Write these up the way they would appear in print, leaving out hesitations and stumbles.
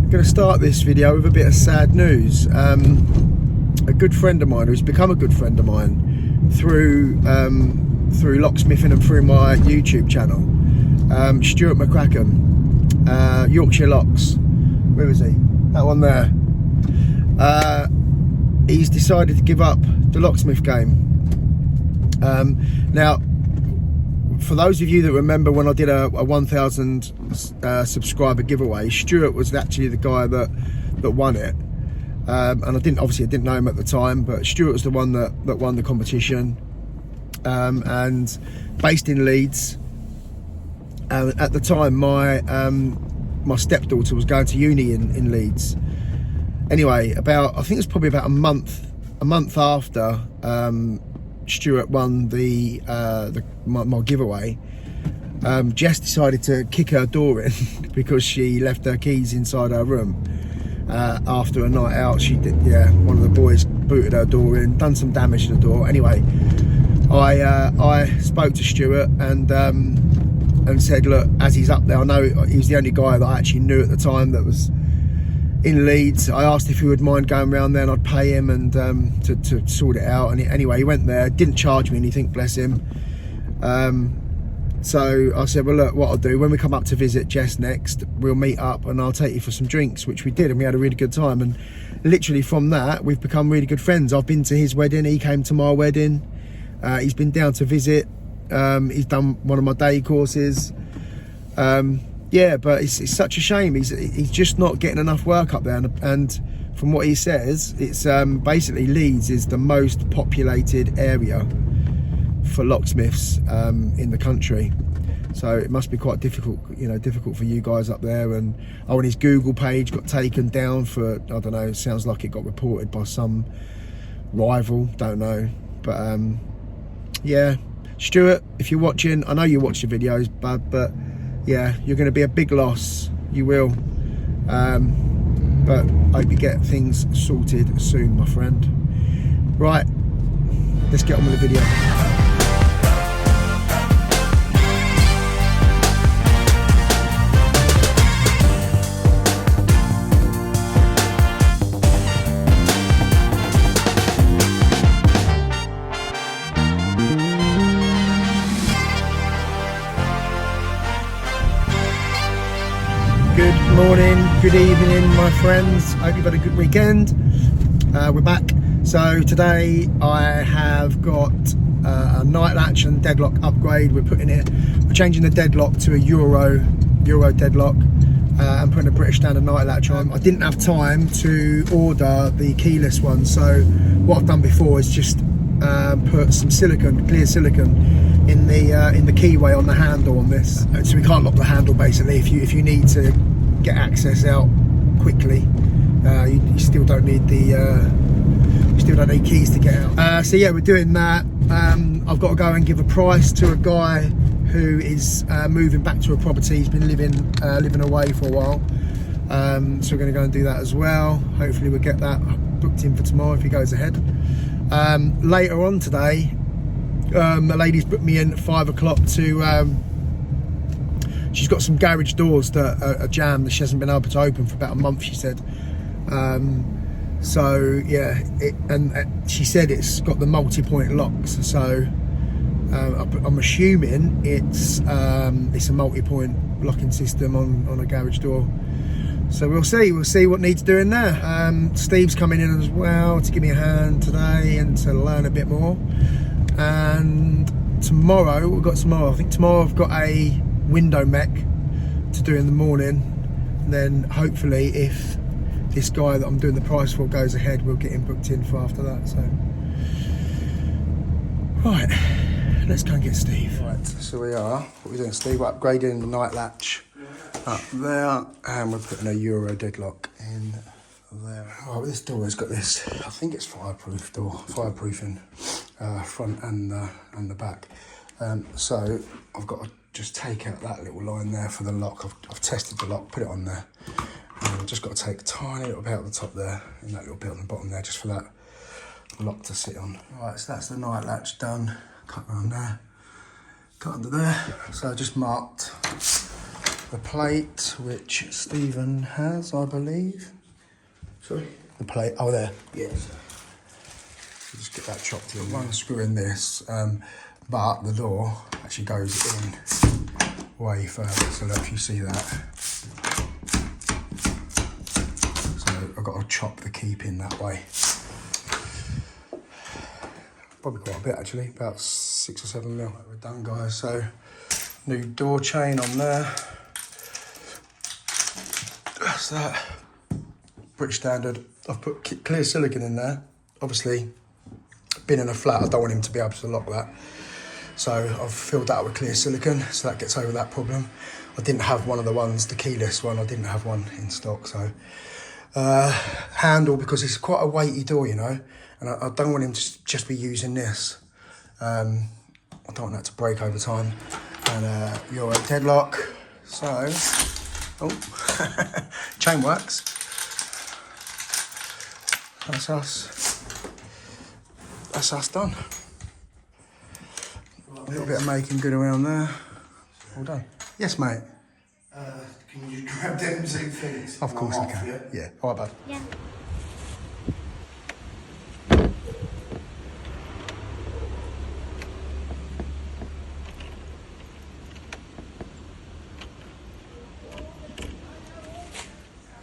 I'm going to start this video with a bit of sad news. A good friend of mine, who's become a good friend of mine through locksmithing and through my YouTube channel, Stuart McCracken, Yorkshire Locks. Where is he? That one there. He's decided to give up the locksmith game. Now, for those of you that remember when I did a 1,000 subscriber giveaway, Stuart was actually the guy that won it, and I didn't know him at the time, but Stuart was the one that won the competition, and based in Leeds. At the time, my stepdaughter was going to uni in Leeds. Anyway, I think it was probably about a month after Stuart won my giveaway, Jess decided to kick her door in because she left her keys inside her room after a night out. One of the boys booted her door in, done some damage to the door. Anyway, I spoke to Stuart and said, look, as he's up there, I know he was the only guy that I actually knew at the time that was in Leeds. I asked if he would mind going around there and I'd pay him and to sort it out. And anyway, he went there, didn't charge me anything, bless him. So I said, well, look, what I'll do when we come up to visit Jess next, we'll meet up and I'll take you for some drinks, which we did, and we had a really good time. And literally from that, we've become really good friends. I've been to his wedding, he came to my wedding. He's been down to visit. He's done one of my day courses. Yeah, but it's such a shame. He's just not getting enough work up there, and from what he says, it's basically Leeds is the most populated area for locksmiths in the country. So it must be quite difficult, difficult for you guys up there. And and his Google page got taken down for, I don't know, it sounds like it got reported by some rival, don't know. But yeah, Stuart, if you're watching, I know you watch the videos, but yeah, you're going to be a big loss. You will. But I hope you get things sorted soon, my friend. Right, let's get on with the video. Good morning, good evening, my friends. I hope you've had a good weekend. We're back. So today I have got a night latch and deadlock upgrade. We're changing the deadlock to a Euro deadlock and putting a British standard night latch on. I didn't have time to order the keyless one, so what I've done before is just put some clear silicone in the keyway on the handle on this, so we can't lock the handle basically. If you need to get access out quickly, you still don't need keys to get out. So yeah, we're doing that. I've got to go and give a price to a guy who is moving back to a property. He's been living away for a while, so we're going to go and do that as well. Hopefully we'll get that booked in for tomorrow if he goes ahead. Later on today, a lady's booked me in at 5 o'clock to she's got some garage doors that are jammed that she hasn't been able to open for about a month, she said. So yeah, and she said it's got the multi-point locks, so I'm assuming it's a multi-point locking system on a garage door. So we'll see what needs doing there. Steve's coming in as well to give me a hand today and to learn a bit more. And tomorrow, I think tomorrow I've got a window mech to do in the morning, and then hopefully if this guy that I'm doing the price for goes ahead, we'll get him booked in for after that. So right, let's go and get Steve. Right, so we are, what we're doing, Steve, we're upgrading the night latch up there, and we're putting a Euro deadlock in there. Oh, this door has got this, I think it's fireproofing, front and the back. So I've got to just take out that little line there for the lock. I've tested the lock, put it on there. I've just got to take a tiny little bit out the top there, and that little bit on the bottom there, just for that lock to sit on. Right, so that's the night latch done. Cut around there, cut under there. So I just marked the plate, which Stephen has, I believe. Sorry? The plate, oh there. Yes. So just get that chopped in. One screw in this, but the door actually goes in way further. So look, if you see that. So I've got to chop the key pin that way. Probably quite a bit actually, about 6 or 7 mil. We're done, guys. So new door chain on there. That's that. British standard. I've put clear silicone in there. Obviously, being in a flat, I don't want him to be able to lock that. So I've filled that with clear silicone, so that gets over that problem. I didn't have one of the ones, the keyless one, I didn't have one in stock. So handle, because it's quite a weighty door, you know, and I don't want him to just be using this. I don't want that to break over time. And you're a deadlock. So, oh, chain works. That's us. That's us done. A little bit of making good around there. All done. Yes, mate. Can you grab them 2 things? Of course I can. Yeah. All right, bud. Yeah.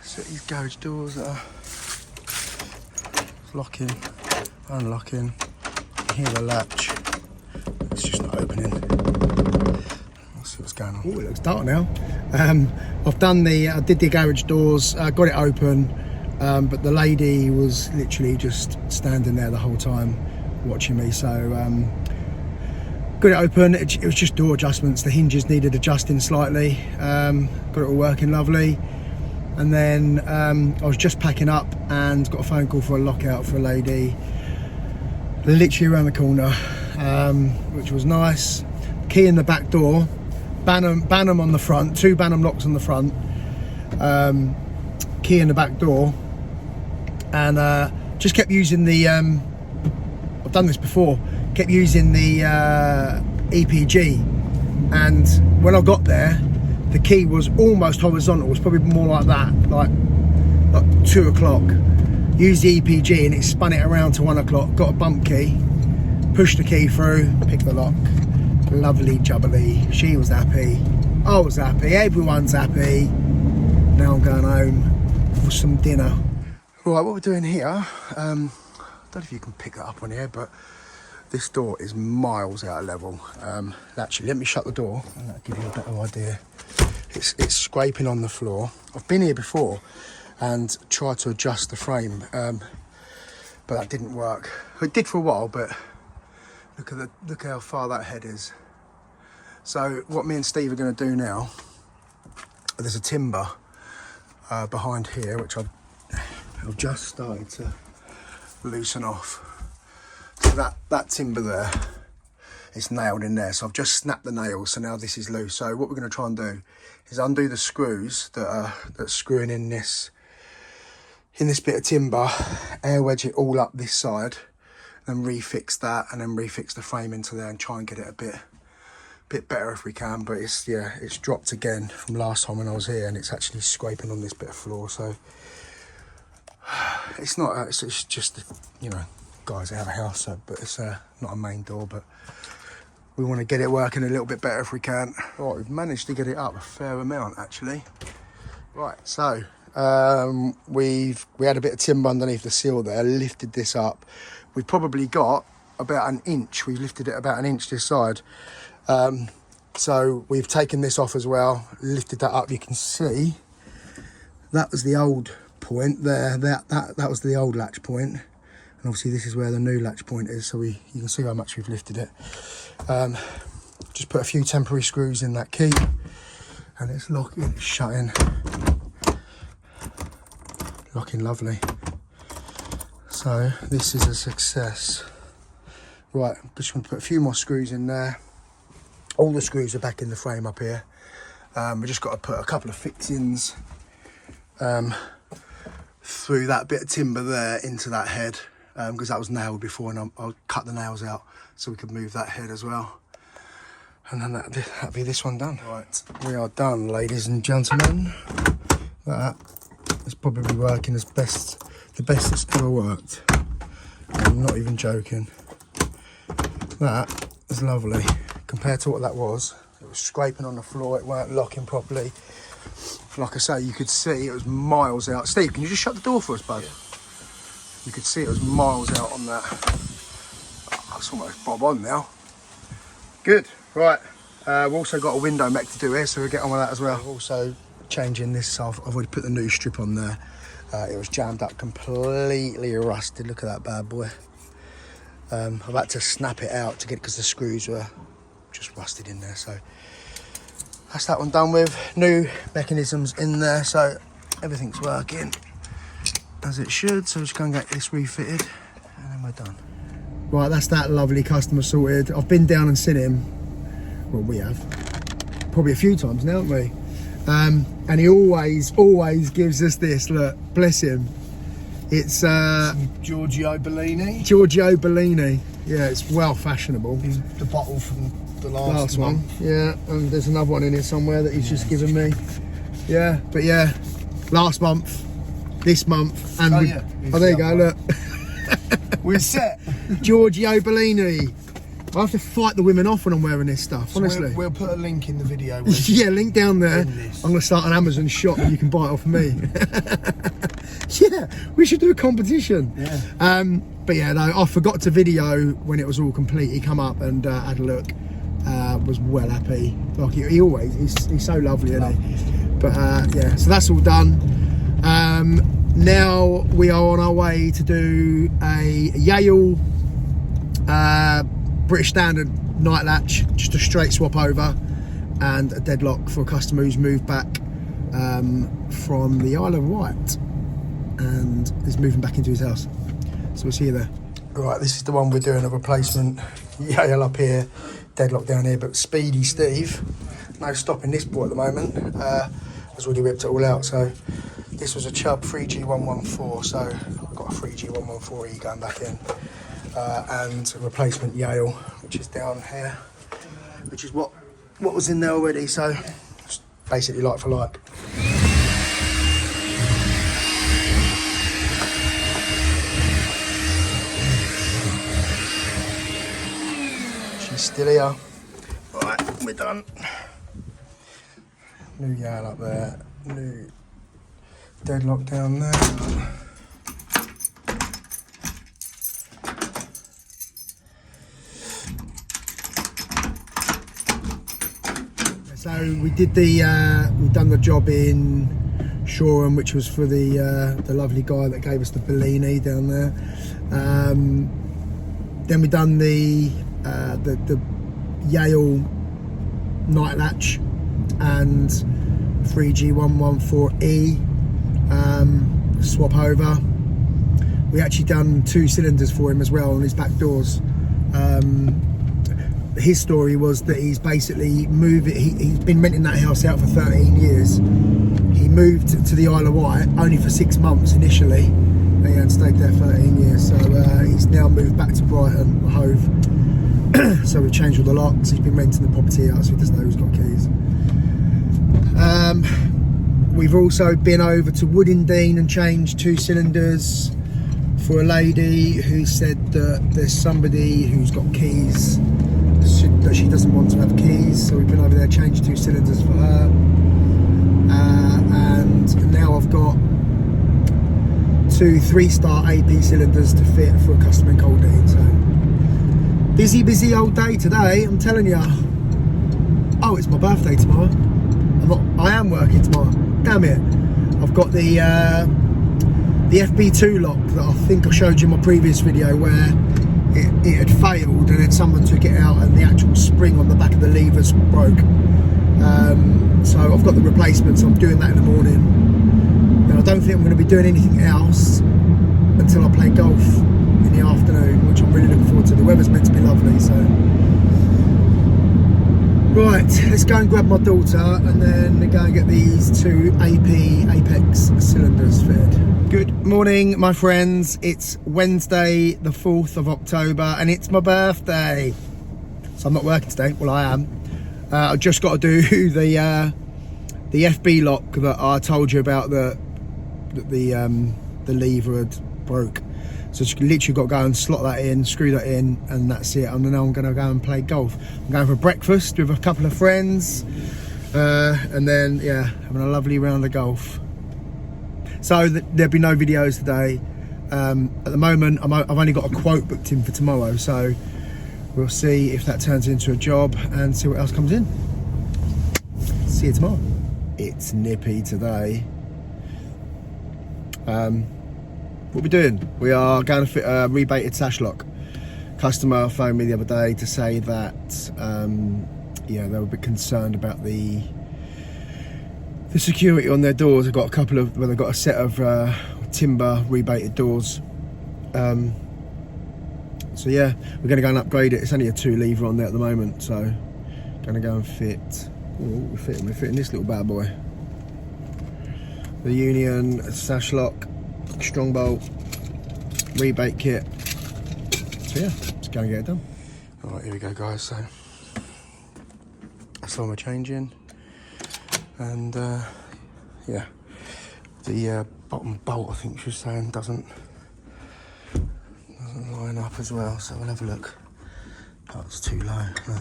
So these garage doors that are locking, unlocking. You hear the latch. It's just not opening. Let's see what's going on. Oh, it looks dark now. I've done I did the garage doors, got it open, but the lady was literally just standing there the whole time watching me. So got it open. It was just door adjustments. The hinges needed adjusting slightly. Got it all working lovely. And then I was just packing up and got a phone call for a lockout for a lady literally around the corner, which was nice. Key in the back door, Banham on the front, 2 Banham locks on the front, key in the back door, and just kept using the, I've done this before, kept using the EPG, and when I got there, the key was almost horizontal. It was probably more like that, like 2 o'clock. Used the EPG and it spun it around to 1 o'clock. Got a bump key, pushed the key through, picked the lock. Lovely jubbly. She was happy. I was happy. Everyone's happy. Now I'm going home for some dinner. Right, what we're doing here, I don't know if you can pick that up on here, but this door is miles out of level. Actually, let me shut the door and that'll give you a better idea. It's scraping on the floor. I've been here before and tried to adjust the frame, but that didn't work. It did for a while, but look how far that head is. So what me and Steve are going to do now, there's a timber behind here, which I've just started to loosen off. So that timber there, it's nailed in there. So I've just snapped the nails, so now this is loose. So what we're going to try and do is undo the screws that's screwing in this bit of timber, air wedge it all up this side, then refix that, and then refix the frame into there and try and get it a bit better if we can. But it's dropped again from last time when I was here, and it's actually scraping on this bit of floor. So it's not, it's just, you know, guys that have a house, so, but it's not a main door, but we want to get it working a little bit better if we can. Right, we've managed to get it up a fair amount actually. Right, so we had a bit of timber underneath the seal there, lifted this up. We've probably got about an inch, we've lifted it about an inch this side. So we've taken this off as well, lifted that up. You can see that was the old point there, that was the old latch point. And obviously this is where the new latch point is, so you can see how much we've lifted it. Just put a few temporary screws in that key, and it's locking, it's shutting. Locking lovely. So this is a success. Right, I'm just going to put a few more screws in there. All the screws are back in the frame up here. We've just got to put a couple of fixings through that bit of timber there into that head, because that was nailed before, and I'll cut the nails out so we could move that head as well. And then that'll be this one done. Right, we are done, ladies and gentlemen. That is probably working the best it's ever worked. I'm not even joking. That is lovely. Compared to what that was, it was scraping on the floor, it weren't locking properly. Like I say, you could see it was miles out. Steve, can you just shut the door for us, bud? Yeah. You could see it was miles out on that. Oh, it's almost bob on now. Good, right. We've also got a window mech to do here, so we'll get on with that as well. Also changing this, I've already put the new strip on there. It was jammed up, completely rusted. Look at that bad boy. I've had to snap it out to get it because the screws were just rusted in there. So that's that one done with. New mechanisms in there, so everything's working as it should. So just go and get this refitted and then we're done. Right, that's that lovely customer sorted. I've been down and seen him. Well, we have. Probably a few times now, haven't we? And he always gives us this, look, bless him. It's Giorgio Bellini. Giorgio Bellini. Yeah, it's well fashionable. He's the bottle from the last one. Yeah, and there's another one in here somewhere that he's just given me. Yeah, but yeah, last month, this month, and oh, there you go, look. We're set. Giorgio Bellini. I have to fight the women off when I'm wearing this stuff, so honestly. We'll put a link in the video. Yeah, link down there. I'm going to start an Amazon shop and you can buy it off me. Yeah, we should do a competition. Yeah. But yeah, no, I forgot to video when it was all complete. He come up and had a look. Was well happy. Like he always, he's so lovely, isn't he? But yeah, so that's all done. Now we are on our way to do a Yale British Standard night latch, just a straight swap over, and a deadlock for a customer who's moved back from the Isle of Wight and is moving back into his house. So we'll see you there. Right, this is the one we're doing, a replacement Yale up here, deadlock down here, but Speedy Steve, no stopping this boy at the moment, has already ripped it all out. So this was a Chubb 3G114, so I've got a 3G114E going back in. And a replacement Yale, which is down here, which is what was in there already, so it's basically like for like. She's still here. Right, we're done. New Yale up there, new deadlock down there. So we did we've done the job in Shoreham, which was for the lovely guy that gave us the Bellini down there. Then we done the Yale night latch and 3G114E swap over. We actually done 2 cylinders for him as well on his back doors. His story was that he's basically he's been renting that house out for 13 years. He moved to the Isle of Wight only for 6 months initially, and he had stayed there 13 years. So he's now moved back to Brighton Hove. So we've changed all the locks. He's been renting the property out, so he doesn't know who's got keys. We've also been over to Woodendene and changed 2 cylinders for a lady who said that there's somebody who's got keys that she doesn't want to have keys, so we've been over there, changed 2 cylinders for her, and now I've got 2 3-star AP cylinders to fit for a customer in Coldine. So busy old day today, I'm telling you. Oh, it's my birthday tomorrow. I am working tomorrow, damn it. I've got the FB2 lock that I think I showed you in my previous video, where it had failed and then someone took it out and the actual spring on the back of the levers broke. So I've got the replacement, so I'm doing that in the morning. And I don't think I'm going to be doing anything else until I play golf in the afternoon, which I'm really looking forward to. The weather's meant to be lovely, so. Right, let's go and grab my daughter and then go and get these 2 Apecs cylinders fitted. Good morning, my friends. It's Wednesday, the 4th of October, and it's my birthday. So I'm not working today. Well, I am, I just got to do the FB lock that I told you about, the lever had broke. So just literally got to go and slot that in, screw that in, and that's it. And now I'm going to go and play golf. I'm going for breakfast with a couple of friends, and then yeah, having a lovely round of golf. So there'll be no videos today. At the moment, I've only got a quote booked in for tomorrow, so we'll see if that turns into a job and see what else comes in. See you tomorrow. It's nippy today. What we're doing, we are going to fit a rebated sash lock. Customer phoned me the other day to say that yeah, they were a bit concerned about the security on their doors. They've got a couple of, well, they've got a set of timber rebated doors. So yeah, we're going to go and upgrade it. It's only a 2 lever on there at the moment, so going to go and fit. Oh, we're fitting this little bad boy. The Union sash lock, strong bolt, rebate kit. So yeah, let's go and get it done. All right, here we go, guys. So that's all we're changing, and yeah, the bottom bolt, I think she was saying, doesn't line up as well. So we'll have a look. Oh, it's too low. No.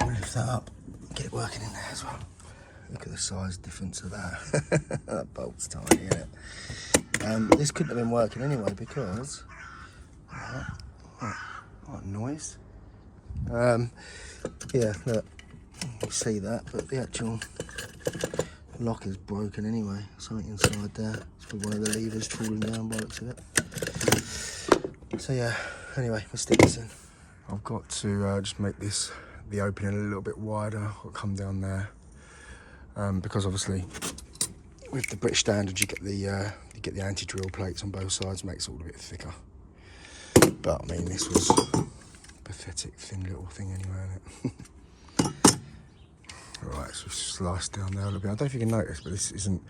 We'll lift that up, get it working in there as well. Look at the size difference of that. That bolt's tiny, isn't it? This couldn't have been working anyway because what noise. Yeah, look, you see that, but the actual lock is broken anyway. Something inside there. It's for one of the levers falling down by the looks of it. So yeah, anyway, we'll stick this in. I've got to just make this, the opening a little bit wider. I'll come down there. Because obviously with the British standard you get the anti-drill plates on both sides, makes it all a bit thicker. But I mean, this was a pathetic thin little thing anyway, isn't it? Right, so sliced down there a little bit. I don't know if you can notice, but this isn't,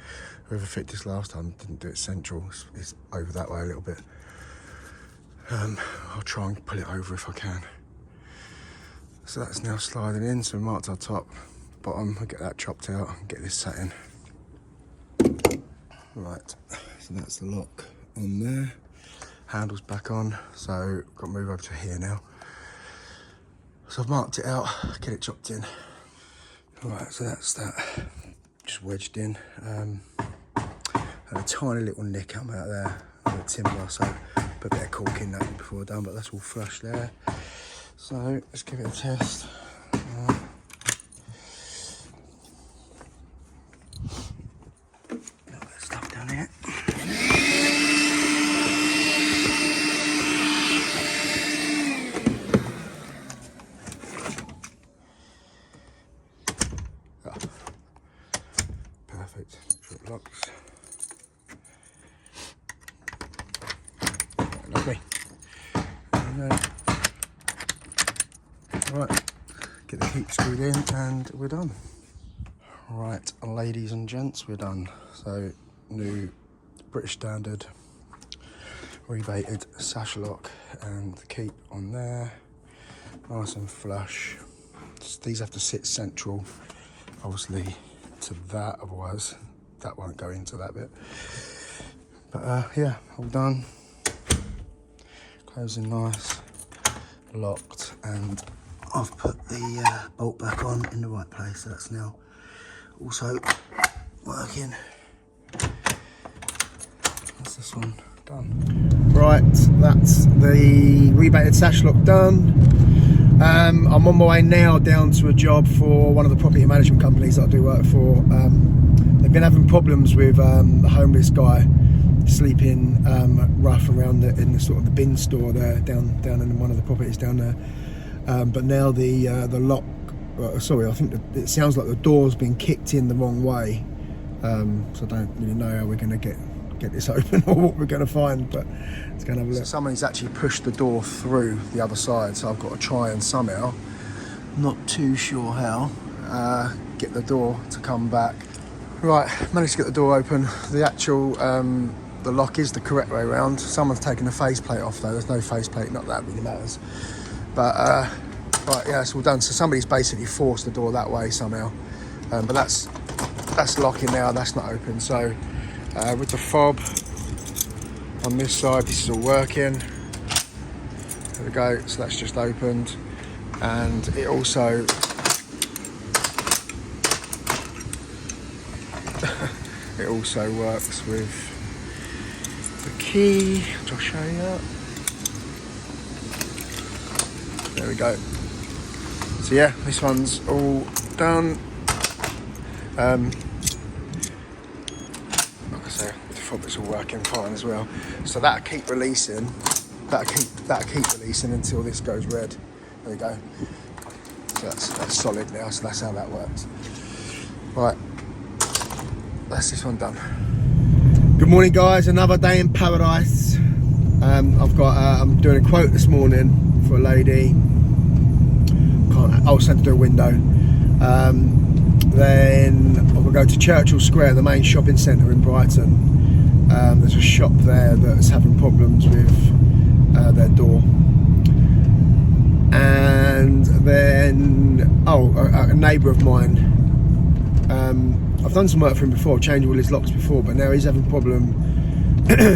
whoever fit this last time didn't do it central. It's over that way a little bit. I'll try and pull it over if I can. So that's now sliding in, so we marked our top, bottom. I'll get that chopped out and get this sat in. Right, so that's the lock on there. Handle's back on, so got to move over to here now. So I've marked it out, get it chopped in. Right, so that's that, just wedged in. Had a tiny little nick come out there with the timber, so put a bit of caulk in that before done, but that's all flush there. So let's give it a test. Stuff down here. Perfect. Make sure it locks. Lovely. Right, get the heat screwed in and we're done. Right, ladies and gents, we're done. So, new British standard rebated sash lock and the keep on there, nice and flush. These have to sit central, obviously, to that, otherwise that won't go into that bit. But yeah, all done. Closing nice, locked, and I've put the bolt back on in the right place, so that's now also working. That's this one done. Right, that's the rebated sash lock done. I'm on my way now down to a job for one of the property management companies that I do work for. They've been having problems with the homeless guy sleeping rough around in the sort of the bin store there, down in one of the properties down there. But now the lock, sorry, I think it sounds like the door's been kicked in the wrong way. So I don't really know how we're going to get this open or what we're going to find, but it's going to have a look. So someone's actually pushed the door through the other side, so I've got to try and somehow, not too sure how, get the door to come back. Right, managed to get the door open. The actual the lock is the correct way around. Someone's taken the faceplate off though. There's no faceplate, not that really matters. But Right, yeah, it's all done. So somebody's basically forced the door that way somehow. But that's locking now, that's not open. So with the fob on this side, this is all working. There we go, so that's just opened. And it also it also works with the key, which I'll show you. There we go. So yeah, this one's all done. Like I say, with the fob it's all working fine as well. So that'll keep releasing. That'll keep releasing until this goes red. There we go. So that's solid now. So that's how that works. Right, that's this one done. Good morning, guys. Another day in paradise. I'm doing a quote this morning for a lady. I was sent to do a window. Then I'm gonna go to Churchill Square, the main shopping centre in Brighton. There's a shop there that's having problems with their door. And then, a neighbour of mine. I've done some work for him before, changed all his locks before, but now he's having a problem.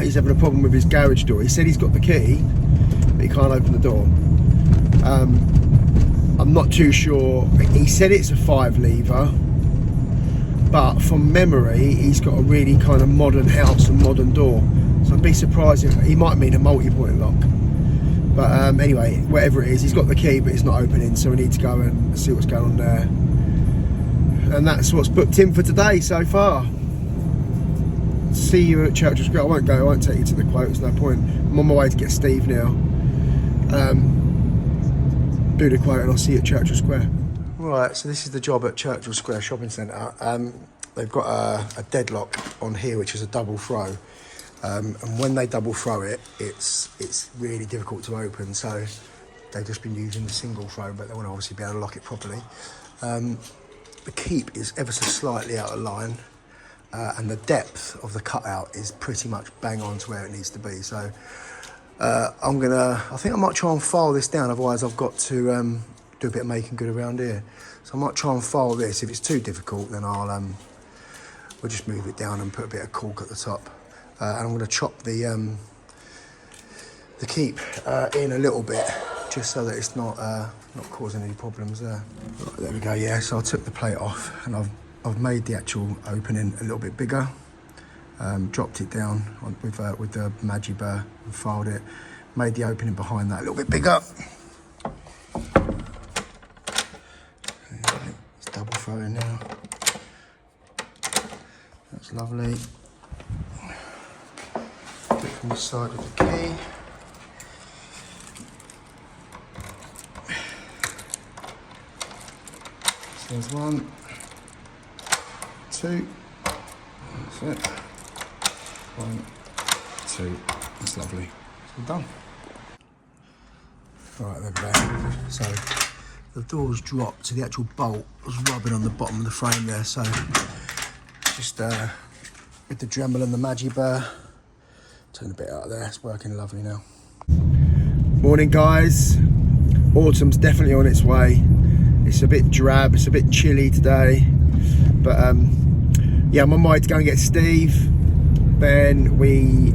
He's having a problem with his garage door. He said he's got the key, but he can't open the door. I'm not too sure. He said it's a 5 lever, but from memory, he's got a really kind of modern house and modern door. So I'd be surprised if he might mean a multi-point lock. But anyway, whatever it is, he's got the key, but it's not opening. So we need to go and see what's going on there. And that's what's booked in for today so far. See you at Churchill Square. I won't take you to the quote, there's no point. I'm on my way to get Steve now. Do the quote and I'll see you at Churchill Square. Right, so this is the job at Churchill Square Shopping Centre. They've got a deadlock on here, which is a double throw. And when they double throw it, it's really difficult to open. So they've just been using the single throw, but they want to obviously be able to lock it properly. The keep is ever so slightly out of line. And the depth of the cutout is pretty much bang on to where it needs to be. So I think I might try and file this down, otherwise I've got to do a bit of making good around here. So I might try and file this. If it's too difficult, then we'll just move it down and put a bit of caulk at the top. And I'm going to chop the keep in a little bit, just so that it's not causing any problems there. Right, there we go. Yeah, so I took the plate off and I've made the actual opening a little bit bigger. Dropped it down with the Magi burr and filed it. Made the opening behind that a little bit bigger. Okay, it's double throwing now. That's lovely. Do it from the side of the key. So there's 1, 2. That's it. 1, 2. That's lovely. It's all done. Right, there we go. So the door's dropped, so the actual bolt was rubbing on the bottom of the frame there. So just with the Dremel and the Magi burr, turn a bit out of there. It's working lovely now. Morning, guys. Autumn's definitely on its way. It's a bit drab. It's a bit chilly today, but yeah, I'm on my way to go and get Steve. Then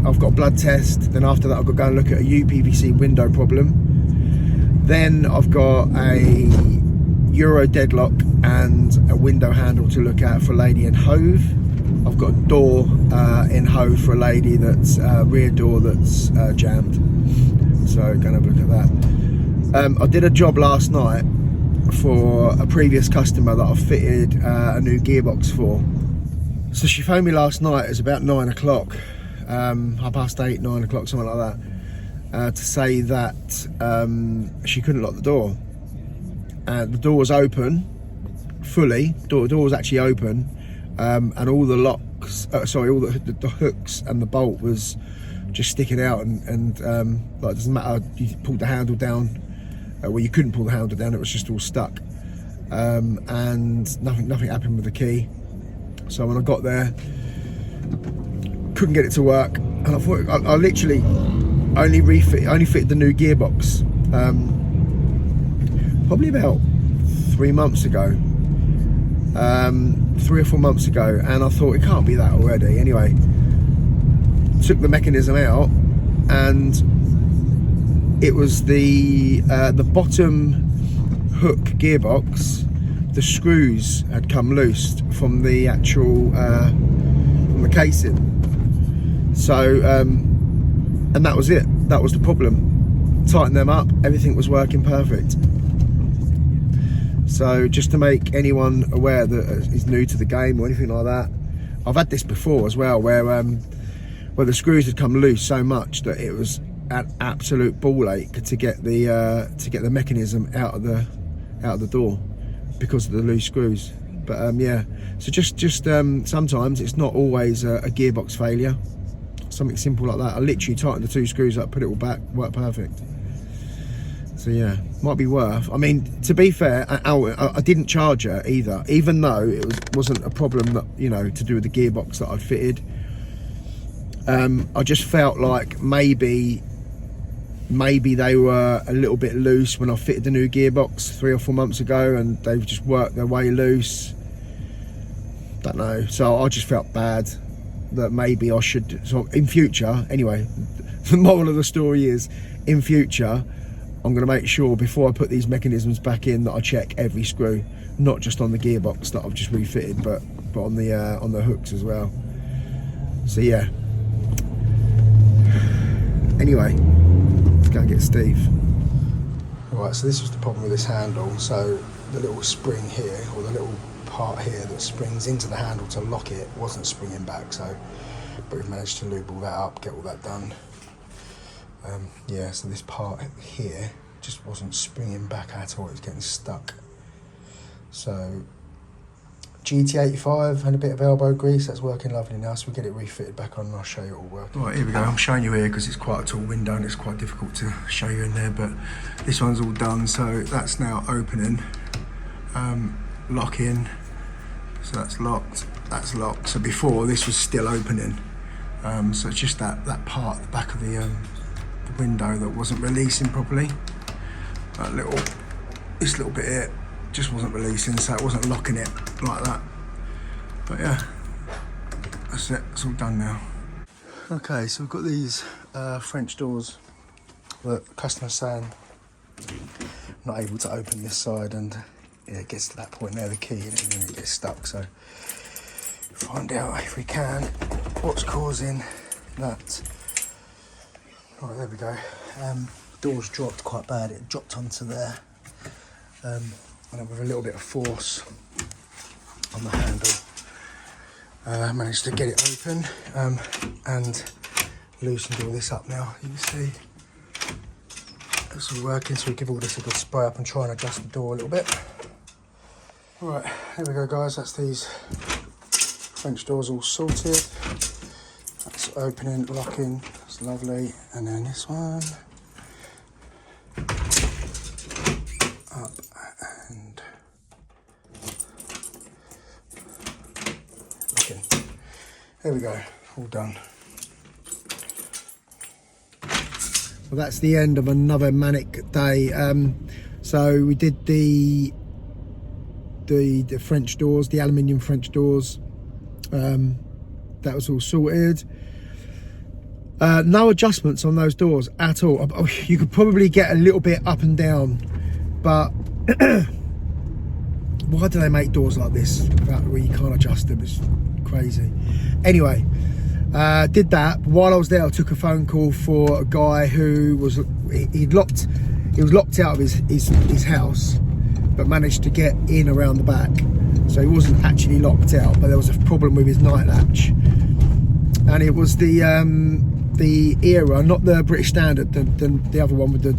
I've got a blood test. Then after that, I've got to go and look at a UPVC window problem. Then I've got a Euro deadlock and a window handle to look at for a lady in Hove. I've got a door in Hove for a lady that's rear door that's jammed. So going to have a look at that. I did a job last night for a previous customer that I've fitted a new gearbox for. So she phoned me last night. It was about 9 o'clock, 8:30, 9 o'clock, something like that, to say that she couldn't lock the door. The door was open fully. The door was actually open, and all the locks, all the hooks and the bolt was just sticking out, and like, it doesn't matter. You pulled the handle down. Well, you couldn't pull the handle down. It was just all stuck, and nothing happened with the key. So when I got there, couldn't get it to work, and I thought I literally only fitted the new gearbox. probably about 3 months ago, 3 or 4 months ago, and I thought it can't be that already. Anyway, took the mechanism out, and it was the bottom hook gearbox. The screws had come loose from the actual from the casing. So and that was it. That was the problem. Tightened them up, everything was working perfect. So just to make anyone aware that is new to the game or anything like that, I've had this before as well, where the screws had come loose so much that it was an absolute ball ache to get the mechanism out of the door because of the loose screws. But yeah, so just sometimes it's not always a gearbox failure. Something simple like that. I literally tightened the 2 screws up, put it all back, worked perfect. So yeah, might be worth. I mean, to be fair, I didn't charge her either, even though it wasn't a problem that, you know, to do with the gearbox that I'd fitted. I just felt like maybe they were a little bit loose when I fitted the new gearbox 3 or 4 months ago, and they've just worked their way loose. Don't know. So I just felt bad that maybe I should. So in future, anyway, the moral of the story is, in future, I'm going to make sure before I put these mechanisms back in that I check every screw, not just on the gearbox that I've just refitted, but on the hooks as well. So yeah. Anyway, let's go and get Steve. Right, so this was the problem with this handle. So the little spring here, or the little part here that springs into the handle to lock it, wasn't springing back. But we've managed to lube all that up, get all that done. Yeah, so this part here just wasn't springing back at all. It was getting stuck. So GT85 and a bit of elbow grease, that's working lovely now, so we'll get it refitted back on and I'll show you it all working. Right, here we go. I'm showing you here because it's quite a tall window and it's quite difficult to show you in there, but this one's all done, so that's now opening. Lock in, so that's locked, that's locked. So before, this was still opening, so it's just that part at the back of the window that wasn't releasing properly. This little bit here just wasn't releasing, so it wasn't locking it like that. But yeah, that's it, it's all done now. Okay, so we've got these French doors that the customer's saying not able to open this side, and yeah, it gets to that point there, the key in it, and it gets stuck. So find out, if we can, what's causing that. Right, there we go. Door's dropped quite bad. It dropped onto there, and then with a little bit of force on the handle, managed to get it open and loosened all this up now. You can see it's all working, so we give all this a good spray up and try and adjust the door a little bit. Right, there we go, guys. That's these French doors all sorted. That's opening, locking, that's lovely. And then this one, up and locking. There we go, all done. Well, that's the end of another manic day. So we did the French doors, the aluminium French doors. That was all sorted. No adjustments on those doors at all. You could probably get a little bit up and down, but why do they make doors like this where you can't adjust them? It's crazy. Anyway, did that. While I was there, I took a phone call for a guy who was locked out of his house, but managed to get in around the back. So he wasn't actually locked out, but there was a problem with his night latch, and it was the era, not the British Standard, the other one with the,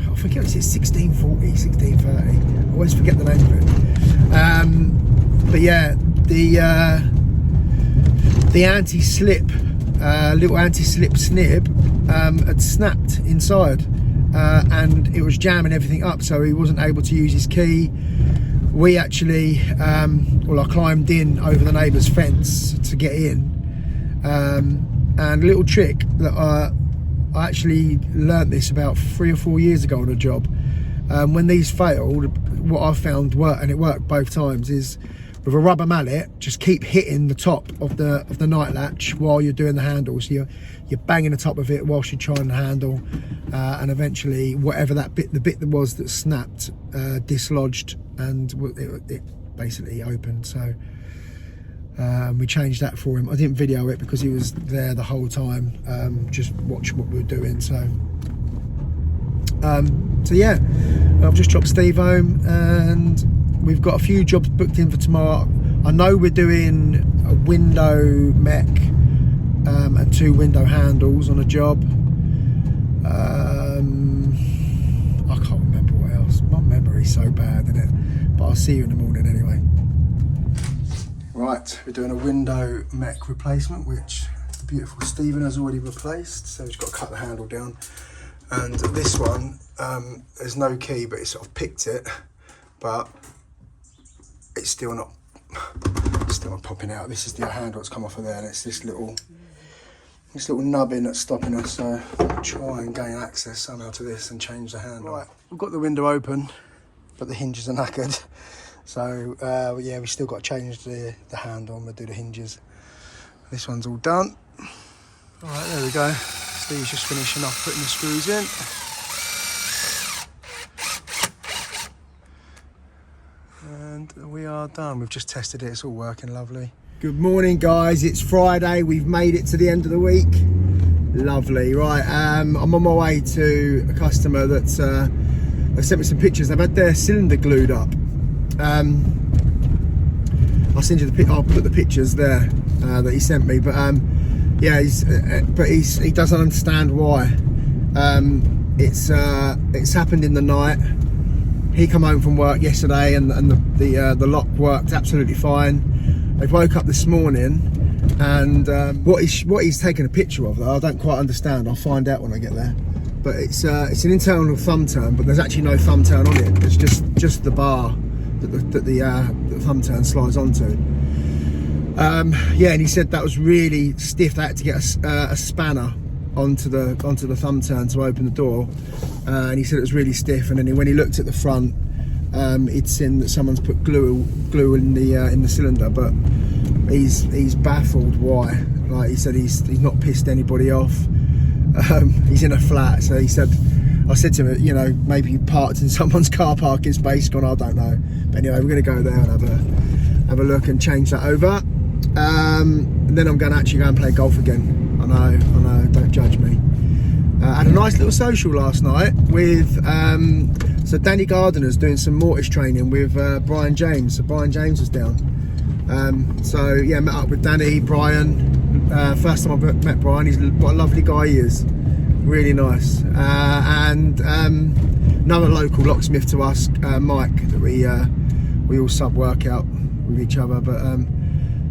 I forget what it is, 1640, 1630. I always forget the name of it. But yeah, the anti-slip, little anti-slip snib had snapped inside, and it was jamming everything up, so he wasn't able to use his key. We actually, I climbed in over the neighbour's fence to get in, and a little trick that I actually learnt this about 3 or 4 years ago on a job. when these failed, what I've found work, and it worked both times, is with a rubber mallet, just keep hitting the top of the night latch while you're doing the handles. You're banging the top of it whilst you're trying the handle, and eventually whatever the bit that was that snapped dislodged, and it basically opened. So we changed that for him. I didn't video it because he was there the whole time, just watching what we were doing. So yeah, I've just dropped Steve home, and we've got a few jobs booked in for tomorrow. I know we're doing a window mech and 2 window handles on a job. I can't remember what else. My memory's so bad, isn't it? But I'll see you in the morning anyway. Right, we're doing a window mech replacement, which the beautiful Stephen has already replaced. So we've got to cut the handle down. And this one, there's no key, but it sort of picked it, but it's still not popping out. This is the handle that's come off of there, and it's this little nubbin that's stopping us. So I'll try and gain access somehow to this and change the handle. Right, we've got the window open, but the hinges are knackered. So yeah, we still got to change the handle, and we'll do the hinges. This one's all done. All right, there we go. Steve's just finishing off putting the screws in. And we are done. We've just tested it. It's all working lovely. Good morning, guys. It's Friday. We've made it to the end of the week. Lovely. Right, I'm on my way to a customer that's they sent me some pictures. They've had their cylinder glued up. I'll send you the I'll put the pictures there that he sent me. But yeah, he doesn't understand why. It's happened in the night. He come home from work yesterday, and the lock worked absolutely fine. They woke up this morning, and what he's taken a picture of, though, I don't quite understand. I'll find out when I get there. But it's an internal thumb turn, but there's actually no thumb turn on it. It's just the bar that the thumb turn slides onto. Yeah, and he said that was really stiff. They had to get a spanner onto the thumb turn to open the door, and he said it was really stiff. And then when he looked at the front, he'd seen that someone's put glue in the cylinder, but he's baffled why. Like he said, he's not pissed anybody off. He's in a flat, so he said, I said to him, you know, maybe he parked in someone's car parking space. Gone, I don't know. But anyway, we're going to go there and have a look and change that over. And then I'm going to actually go and play golf again. I know, don't judge me. Had a nice little social last night with so Danny Gardiner's doing some mortise training with Brian James. So Brian James was down. So yeah, met up with Danny, Brian. First time I've met Brian. What a lovely guy he is. Really nice. And another local locksmith to us, Mike, that we all sub work out with each other. But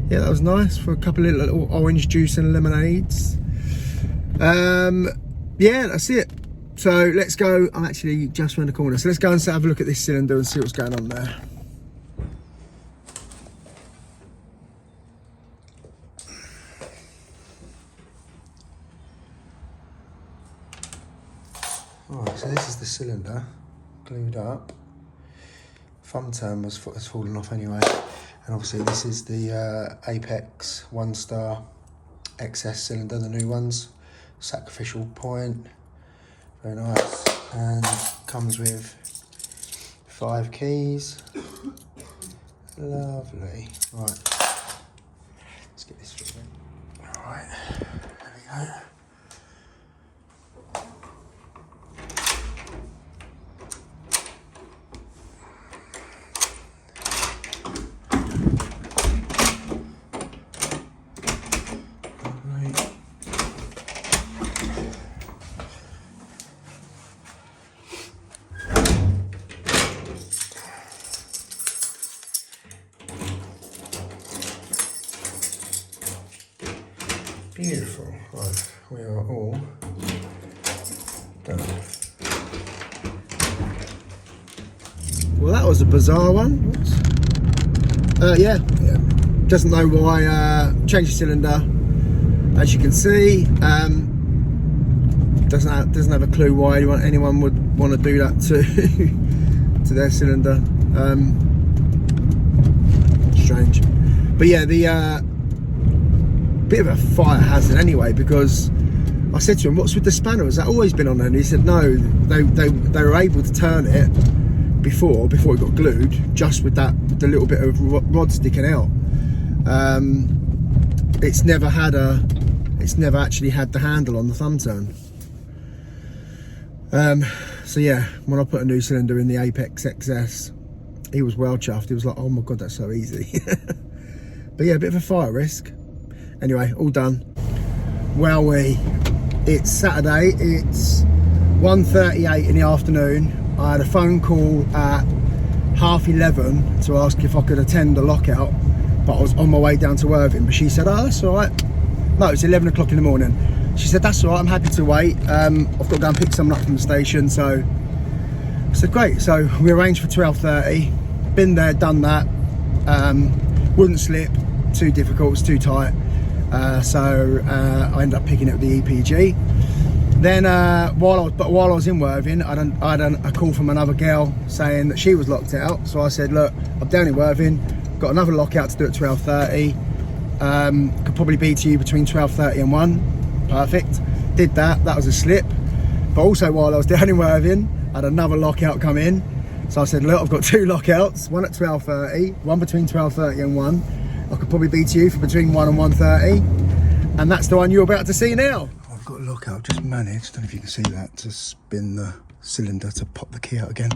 yeah, that was nice for a couple of little orange juice and lemonades. Yeah, that's it. So let's go. I'm actually just around the corner, so let's go and have a look at this cylinder and see what's going on there. Alright, so this is the cylinder glued up. Thumb turn has fallen off anyway, and obviously this is the Apecs 1-star XS cylinder, the new ones, sacrificial point, very nice, and comes with 5 keys. Lovely. Right, let's get this fitted in. Alright, there we go. Beautiful. Right, we are all done. Well, that was a bizarre one. Yeah, doesn't know why. Changed the cylinder, as you can see. doesn't have a clue why anyone would want to do that to their cylinder. Strange. But yeah, the bit of a fire hazard anyway, because I said to him, what's with the spanner, has that always been on there? And he said no, they were able to turn it before it got glued, just with the little bit of rod sticking out. It's never actually had the handle on the thumb turn. So yeah, when I put a new cylinder in the Apex XS, he was well chuffed. He was like, oh my god, that's so easy. But yeah, a bit of a fire risk. Anyway, all done. Well, it's Saturday, it's 1:38 in the afternoon. I had a phone call at 11:30 to ask if I could attend a lockout, but I was on my way down to Worthing. But she said, oh, that's all right. No, it's 11 o'clock in the morning. She said, that's all right, I'm happy to wait. I've got to go and pick someone up from the station. So I said, great. So we arranged for 12:30. Been there, done that. Wouldn't slip, too difficult, it's too tight. So I ended up picking it with the EPG. Then while I was in Worthing, I had a call from another girl saying that she was locked out. So I said, look, I'm down in Worthing, got another lockout to do at 12:30. Could probably be to you between 12:30 and 1. Perfect. Did that. That was a slip. But also while I was down in Worthing, I had another lockout come in. So I said, look, I've got 2 lockouts, one at 12:30, one between 12:30 and 1. I could probably be to you for between 1 and 1:30. And that's the one you're about to see now. I've got a lockout, just managed, don't know if you can see that, to spin the cylinder to pop the key out again.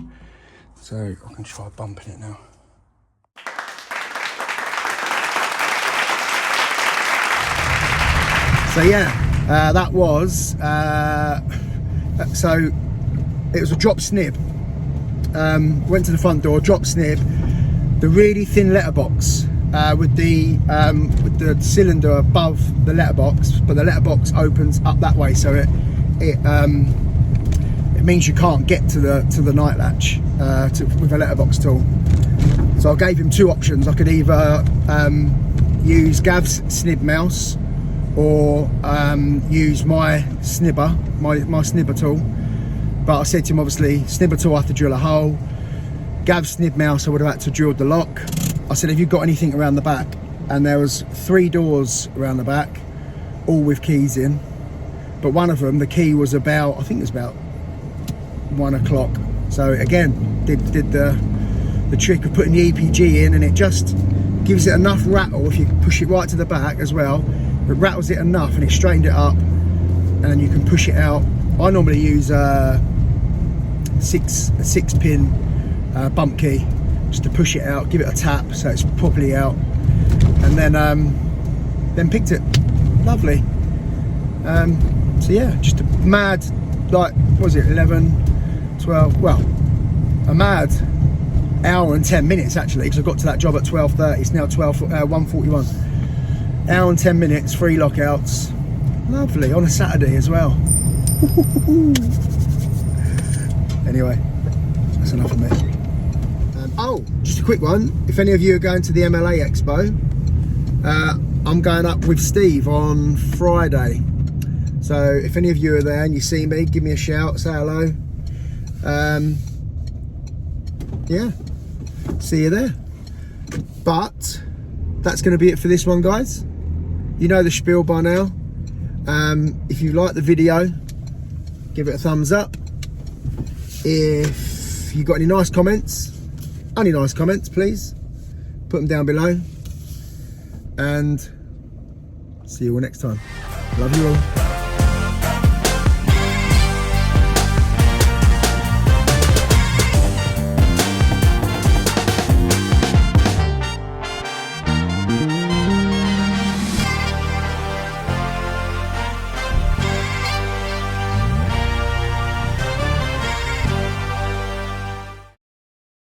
So I can try bumping it now. So yeah, that was, so it was a drop snib. Went to the front door, drop snib, the really thin letterbox with the cylinder above the letterbox, but the letterbox opens up that way, so it means you can't get to the night latch with a letterbox tool. So I gave him 2 options. I could either use Gav's snib mouse, or use my snibber, my snibber tool. But I said to him, obviously, snibber tool I have to drill a hole. Gav's snib mouse I would have had to drill the lock. I said, have you got anything around the back? And there was 3 doors around the back, all with keys in. But one of them, the key was about, I think it was about 1 o'clock. So again, did the trick of putting the EPG in, and it just gives it enough rattle. If you push it right to the back as well, it rattles it enough and it straightened it up, and then you can push it out. I normally use a 6-pin bump key just to push it out, give it a tap so it's properly out, and then picked it. Lovely. So yeah, just a mad, like, what was it, 11, 12, well, a mad hour and 10 minutes actually, because I got to that job at 12:30. It's now 1:41. Hour and 10 minutes, 3 lockouts. Lovely, on a Saturday as well. Anyway, that's enough of me. Oh, just a quick one. If any of you are going to the MLA Expo, I'm going up with Steve on Friday. So if any of you are there and you see me, give me a shout, say hello. Yeah, see you there. But that's going to be it for this one, guys. You know the spiel by now. If you like the video, give it a thumbs up. If you got any nice comments, only nice comments, please put them down below. And see you all next time. Love you all.